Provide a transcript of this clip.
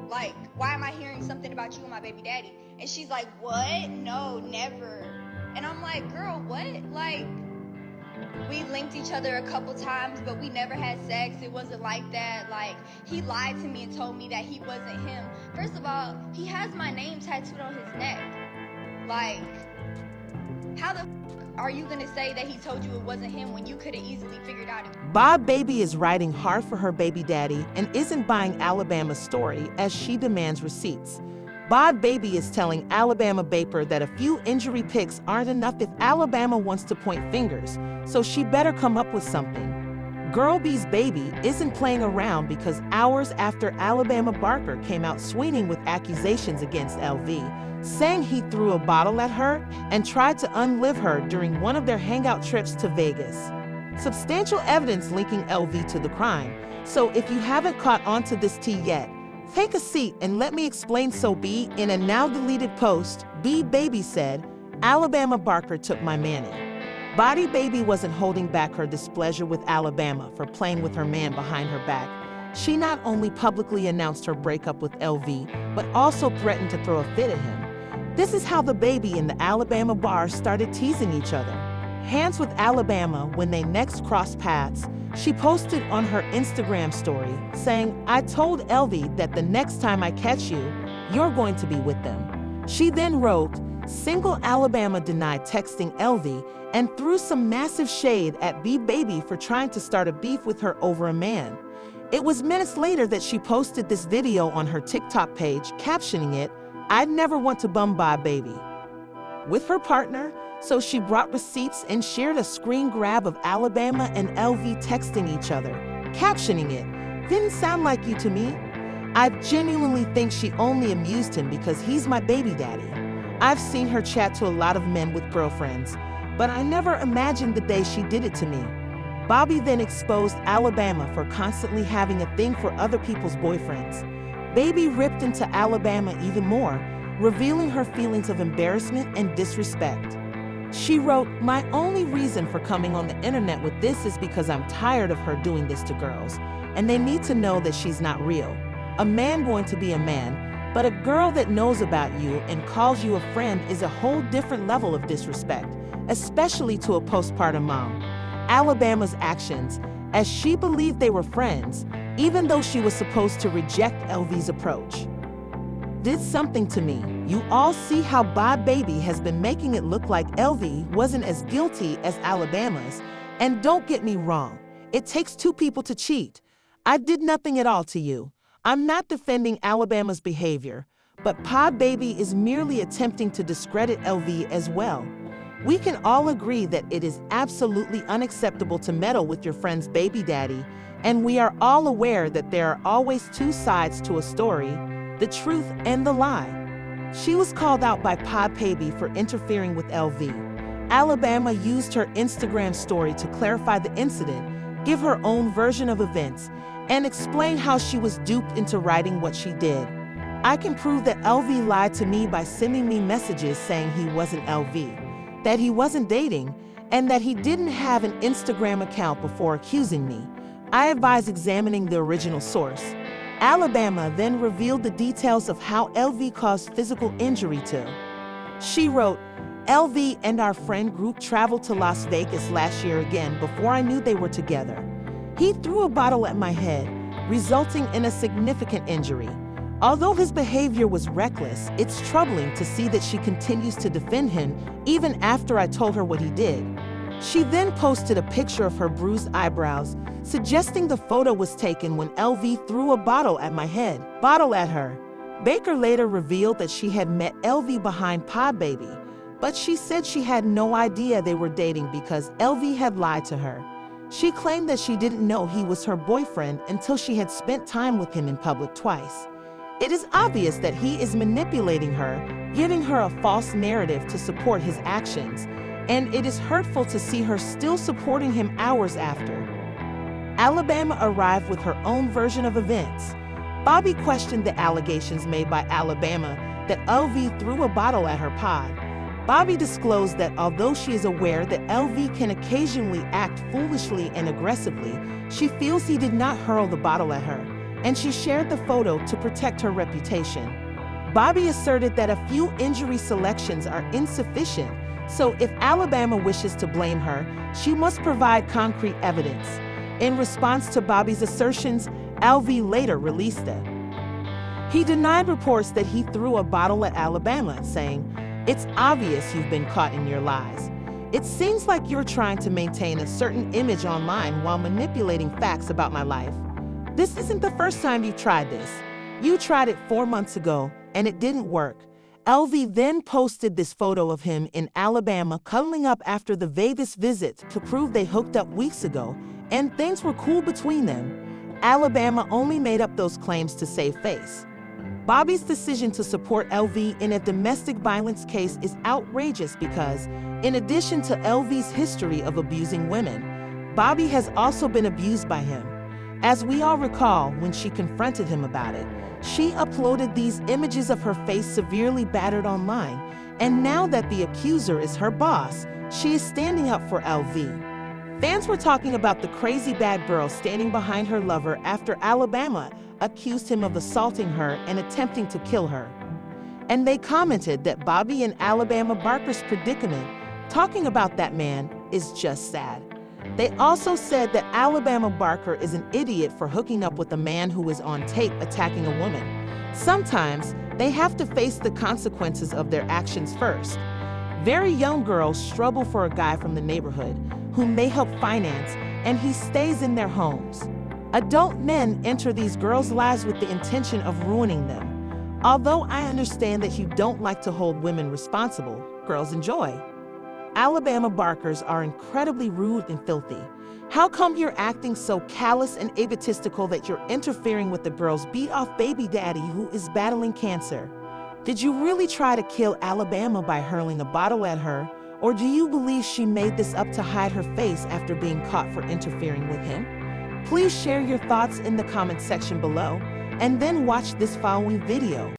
Like, why am I hearing something about you and my baby daddy? And she's like, what? No, never. And I'm like, girl, what? Like, we linked each other a couple times, but we never had sex. It wasn't like that. Like, he lied to me and told me that he wasn't him. First of all, he has my name tattooed on his neck. Like, how the are you gonna say that he told you it wasn't him when you could have easily figured out it? Bhad Bhabie is riding hard for her baby daddy and isn't buying Alabama's story as she demands receipts. Bhad Bhabie is telling Alabama Baper that a few injury pics aren't enough if Alabama wants to point fingers, so she better come up with something. Girl B's baby isn't playing around because hours after Alabama Barker came out swinging with accusations against LV, saying he threw a bottle at her and tried to unlive her during one of their hangout trips to Vegas. Substantial evidence linking LV to the crime, so if you haven't caught on to this tea yet, take a seat and let me explain. So B, in a now-deleted post, B Baby said, Alabama Barker took my manny. Bhad Bhabie wasn't holding back her displeasure with Alabama for playing with her man behind her back. She not only publicly announced her breakup with LV, but also threatened to throw a fit at him. This is how the baby and the Alabama bar started teasing each other. Hands with Alabama when they next crossed paths, she posted on her Instagram story saying, I told LV that the next time I catch you, you're going to be with them. She then wrote, single Alabama denied texting LV and threw some massive shade at B Baby for trying to start a beef with her over a man. It was minutes later that she posted this video on her TikTok page, captioning it, I'd never want to bum Bhad Bhabie with her partner, so she brought receipts and shared a screen grab of Alabama and LV texting each other, captioning it, didn't sound like you to me. I genuinely think she only amused him because he's my baby daddy. I've seen her chat to a lot of men with girlfriends, but I never imagined the day she did it to me. Bobby then exposed Alabama for constantly having a thing for other people's boyfriends. Baby ripped into Alabama even more, revealing her feelings of embarrassment and disrespect. She wrote, my only reason for coming on the internet with this is because I'm tired of her doing this to girls, and they need to know that she's not real. A man going to be a man, but a girl that knows about you and calls you a friend is a whole different level of disrespect, especially to a postpartum mom. Alabama's actions, as she believed they were friends, even though she was supposed to reject LV's approach, did something to me. You all see how Bhad Bhabie has been making it look like LV wasn't as guilty as Alabama's. And don't get me wrong, it takes two people to cheat. I did nothing at all to you. I'm not defending Alabama's behavior, but Bhad Bhabie is merely attempting to discredit LV as well. We can all agree that it is absolutely unacceptable to meddle with your friend's baby daddy, and we are all aware that there are always two sides to a story, the truth and the lie. She was called out by Bhad Bhabie for interfering with LV. Alabama used her Instagram story to clarify the incident, give her own version of events, and explain how she was duped into writing what she did. I can prove that LV lied to me by sending me messages saying he wasn't LV, that he wasn't dating, and that he didn't have an Instagram account before accusing me. I advise examining the original source. Alabama then revealed the details of how LV caused physical injury to. She wrote, LV and our friend group traveled to Las Vegas last year again before I knew they were together. He threw a bottle at my head, resulting in a significant injury. Although his behavior was reckless, it's troubling to see that she continues to defend him even after I told her what he did. She then posted a picture of her bruised eyebrows, suggesting the photo was taken when LV threw a bottle at her. Baker later revealed that she had met LV behind Bhad Bhabie, but she said she had no idea they were dating because LV had lied to her. She claimed that she didn't know he was her boyfriend until she had spent time with him in public twice. It is obvious that he is manipulating her, giving her a false narrative to support his actions, and it is hurtful to see her still supporting him hours after. Alabama arrived with her own version of events. Bobby questioned the allegations made by Alabama that LV threw a bottle at her pod. Bobby disclosed that although she is aware that LV can occasionally act foolishly and aggressively, she feels he did not hurl the bottle at her. and she shared the photo to protect her reputation. Bhabie asserted that a few injury selections are insufficient, so if Alabama wishes to blame her, she must provide concrete evidence. In response to Bhabie's assertions, LV later released it. He denied reports that he threw a bottle at Alabama, saying, "It's obvious you've been caught in your lies. It seems like you're trying to maintain a certain image online while manipulating facts about my life. This isn't the first time you've tried this. You tried it 4 months ago, and it didn't work." LV then posted this photo of him in Alabama cuddling up after the Vegas visit to prove they hooked up weeks ago, and things were cool between them. Alabama only made up those claims to save face. Bhabie's decision to support LV in a domestic violence case is outrageous because, in addition to LV's history of abusing women, Bhabie has also been abused by him. As we all recall, when she confronted him about it, she uploaded these images of her face severely battered online, and now that the accuser is her boss, she is standing up for LV. Fans were talking about the crazy bad girl standing behind her lover after Alabama accused him of assaulting her and attempting to kill her. And they commented that Bhabie and Alabama Barker's predicament, talking about that man, is just sad. They also said that Alabama Barker is an idiot for hooking up with a man who is on tape attacking a woman. Sometimes they have to face the consequences of their actions first. Very young girls struggle for a guy from the neighborhood whom they help finance, and he stays in their homes. Adult men enter these girls' lives with the intention of ruining them. Although I understand that you don't like to hold women responsible, girls enjoy. Alabama Barkers are incredibly rude and filthy. How come you're acting so callous and egotistical that you're interfering with the girl's beat-off baby daddy who is battling cancer? Did you really try to kill Alabama by hurling a bottle at her, or do you believe she made this up to hide her face after being caught for interfering with him? Please share your thoughts in the comment section below, and then watch this following video.